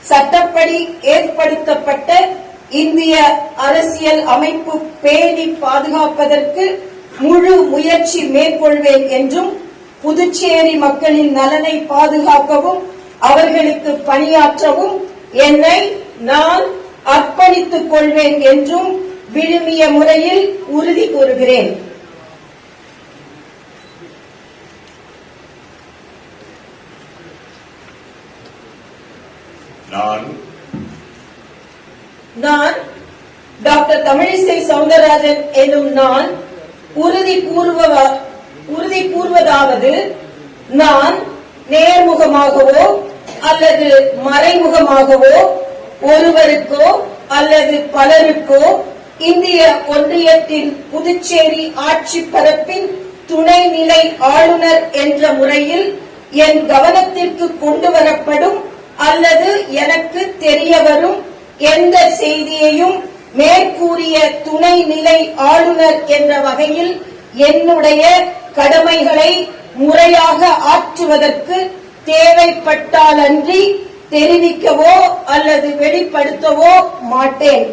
சட்டப்படி ஏற்படுத்தப்பட்ட இந்திய அரசியல் அமைப்பு பேணி பாதுகாப்பதற்கு முழு முயற்சி மேற்கொள்வேன் என்றும் புதுச்சேரி மக்களின் நலனை பாதுகாக்கவும் அவர்களுக்கு பணியாற்றவும் என்னை நான் அர்ப்பணித்துக் கொள்வேன் என்றும் விழுமிய முறையில் உறுதி கூறுகிறேன். நான் டாக்டர் தமிழிசை சவுந்தரராஜன் எனும் நான் உறுதி கூறுவதாவது, நான் நேர்முகமாகவோ அல்லது மறைமுகமாகவோ ஒருவருக்கோ அல்லது பலருக்கோ இந்திய ஒன்றியத்தின் புதுச்சேரி ஆட்சி பரப்பின் துணைநிலை ஆளுநர் என்ற முறையில் என் கவனத்திற்கு கொண்டு வரப்படும் அல்லது எனக்கு தெரியவரும் எந்த செய்தியையும் மேற்கூறிய துணைநிலை ஆளுநர் என்ற வகையில் என்னுடைய கடமைகளை முறையாக ஆற்றுவதற்கு தேவைப்பட்டாலன்றி தெரிவிக்கவோ அல்லது வெளிப்படுத்தவோ மாட்டேன்.